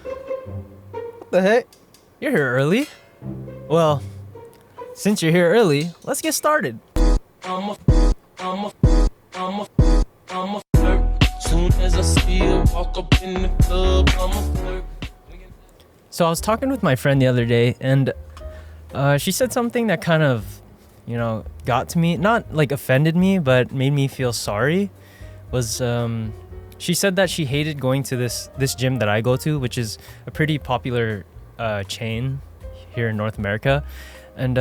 What the heck? You're here early? Well, since you're here early, let's get started. I'm a flirt. Soon as I see her walk up in the club, I'm a flirt. So I was talking with my friend the other day, and she said something that kind of, got to me. Not like offended me, but made me feel sorry. She said that she hated going to this gym that I go to, which is a pretty popular chain here in North America. And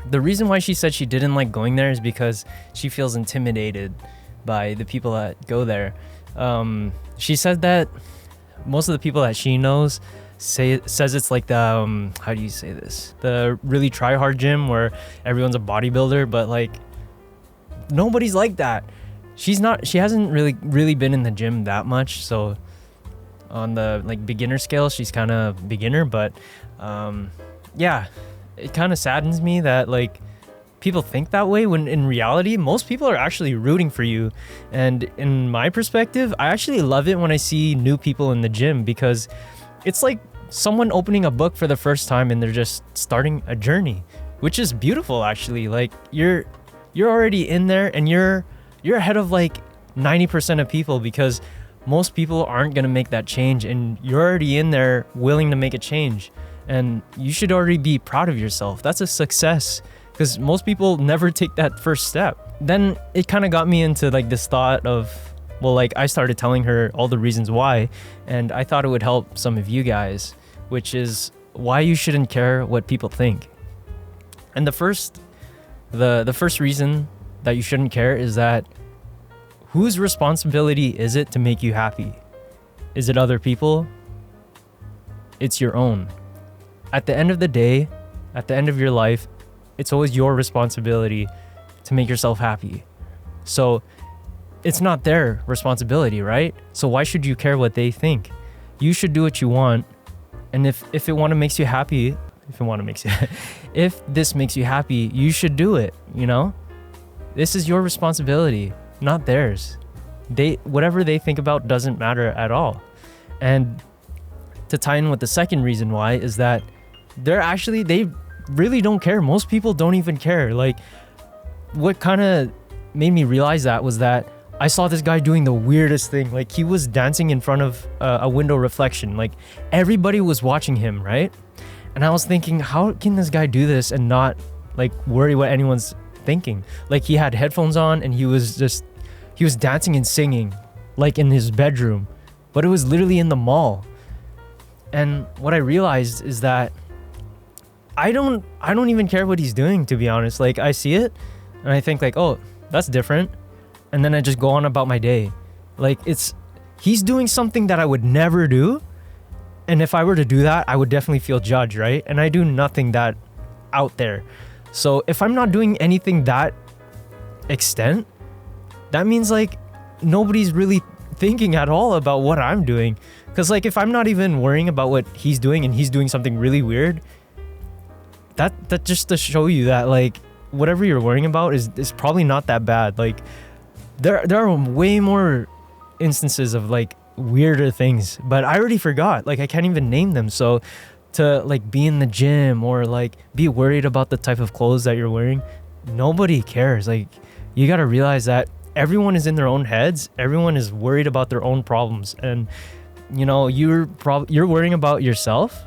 the reason why she said she didn't like going there is because she feels intimidated by the people that go there. She said that most of the people that she knows says it's like the how do you say this? The really try hard gym where everyone's a bodybuilder, but like nobody's like that. She hasn't really been in the gym that much, so on the like beginner scale she's kind of beginner, but yeah, it kind of saddens me that like people think that way when in reality most people are actually rooting for you. And in my perspective, I actually love it when I see new people in the gym, because it's like someone opening a book for the first time and they're just starting a journey, which is beautiful actually. Like you're already in there and you're ahead of like 90% of people, because most people aren't going to make that change, and you're already in there willing to make a change, and you should already be proud of yourself. That's a success, because most people never take that first step. Then it kind of got me into like this thought of, well, like I started telling her all the reasons why, and I thought it would help some of you guys, which is why you shouldn't care what people think. And the first reason that you shouldn't care is that whose responsibility is it to make you happy? Is it other people? It's your own. At the end of the day, at the end of your life, it's always your responsibility to make yourself happy. So it's not their responsibility, right? So why should you care what they think? You should do what you want. And if makes you happy, if this makes you happy, you should do it, This is your responsibility, not theirs. Whatever they think about doesn't matter at all. And to tie in with the second reason why is that they really don't care. Most people don't even care. Like, what kind of made me realize that was that I saw this guy doing the weirdest thing. Like, he was dancing in front of a window reflection. Like, everybody was watching him, right? And I was thinking, how can this guy do this and not like worry what anyone's thinking? Like, he had headphones on and he was dancing and singing like in his bedroom, but it was literally in the mall. And what I realized is that I don't even care what he's doing, to be honest. Like, I see it and I think like, oh, that's different. And then I just go on about my day. Like, he's doing something that I would never do. And if I were to do that, I would definitely feel judged, right? And I do nothing that out there. So if I'm not doing anything that extent, that means like nobody's really thinking at all about what I'm doing. Because like if I'm not even worrying about what he's doing and he's doing something really weird, that just to show you that like whatever you're worrying about is probably not that bad. Like there are way more instances of like weirder things, but I already forgot. Like I can't even name them. So to like be in the gym or like be worried about the type of clothes that you're wearing, nobody cares. Like you got to realize that everyone is in their own heads. Everyone is worried about their own problems, and you're worrying about yourself.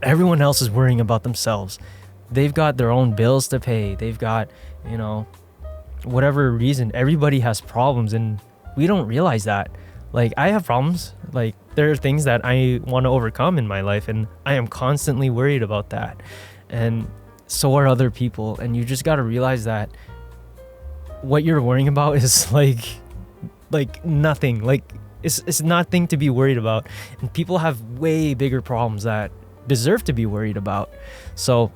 Everyone else is worrying about themselves. They've got their own bills to pay. They've got, whatever reason, everybody has problems, and we don't realize that. Like I have problems. Like there are things that I want to overcome in my life, and I am constantly worried about that. And so are other people. And you just got to realize that what you're worrying about is like nothing. Like it's nothing to be worried about. And people have way bigger problems that deserve to be worried about. So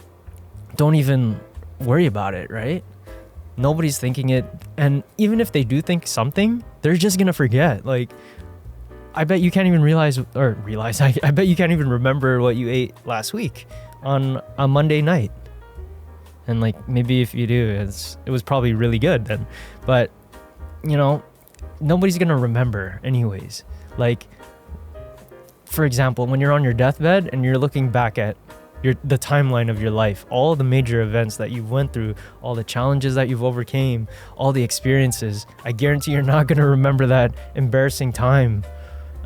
don't even worry about it, right? Nobody's thinking it. And even if they do think something, they're just gonna forget. Like I bet you can't even I bet you can't even remember what you ate last week on a Monday night. And like maybe if you do, it was probably really good then. But nobody's gonna remember anyways. Like, for example, when you're on your deathbed and you're looking back at the timeline of your life, all the major events that you've went through, all the challenges that you've overcame, all the experiences, I guarantee you're not gonna remember that embarrassing time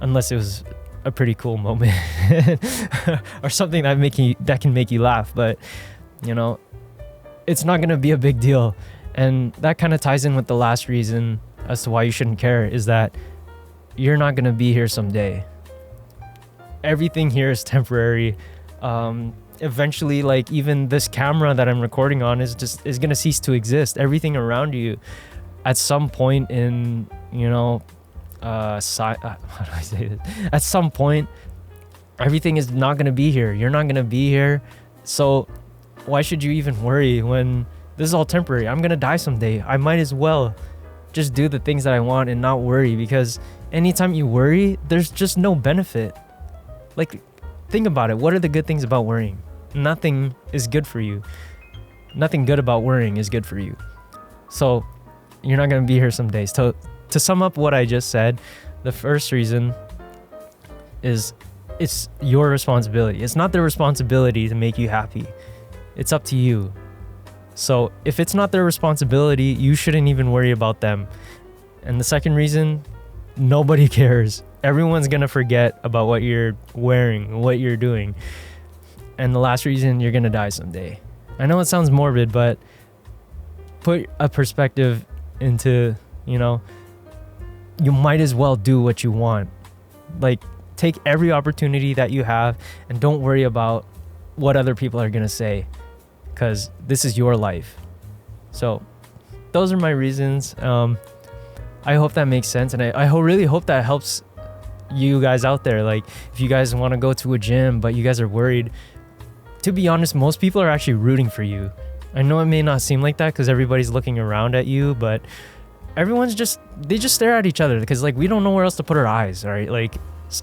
unless it was a pretty cool moment or something that can make you laugh. But it's not gonna be a big deal. And that kind of ties in with the last reason as to why you shouldn't care, is that you're not gonna be here someday. Everything here is temporary. Eventually, like, even this camera that I'm recording on is gonna cease to exist. Everything around you at some point in, how do I say this? At some point, everything is not gonna be here. You're not gonna be here. So why should you even worry when this is all temporary? I'm gonna die someday. I might as well just do the things that I want and not worry, because anytime you worry, there's just no benefit. Like, think about it. What are the good things about worrying? Nothing is good for you. Nothing good about worrying is good for you. So you're not gonna be here some days. To sum up what I just said, the first reason is it's your responsibility. It's not their responsibility to make you happy. It's up to you. So if it's not their responsibility, you shouldn't even worry about them. And the second reason, nobody cares. Everyone's gonna forget about what you're wearing, what you're doing. And the last reason, you're gonna die someday. I know it sounds morbid, but put a perspective into, you might as well do what you want. Like, take every opportunity that you have and don't worry about what other people are gonna say, because this is your life. So those are my reasons. I hope that makes sense, and I really hope that helps you guys out there. Like, if you guys want to go to a gym but you guys are worried, to be honest, most people are actually rooting for you. I know it may not seem like that because everybody's looking around at you, but everyone's they just stare at each other because, like, we don't know where else to put our eyes, right? Like,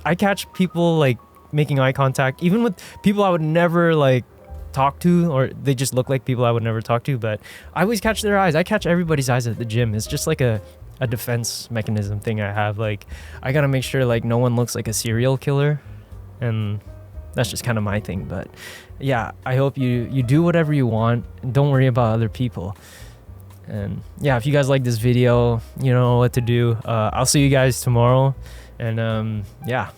I catch people like making eye contact even with people I would never like talk to, or they just look like people I would never talk to, but I always catch their eyes. I catch everybody's eyes at the gym. It's just like a defense mechanism thing I have. Like, I gotta make sure like no one looks like a serial killer, and that's just kind of my thing. But yeah, I hope you do whatever you want and don't worry about other people. And yeah, if you guys like this video, you know what to do. I'll see you guys tomorrow, and yeah.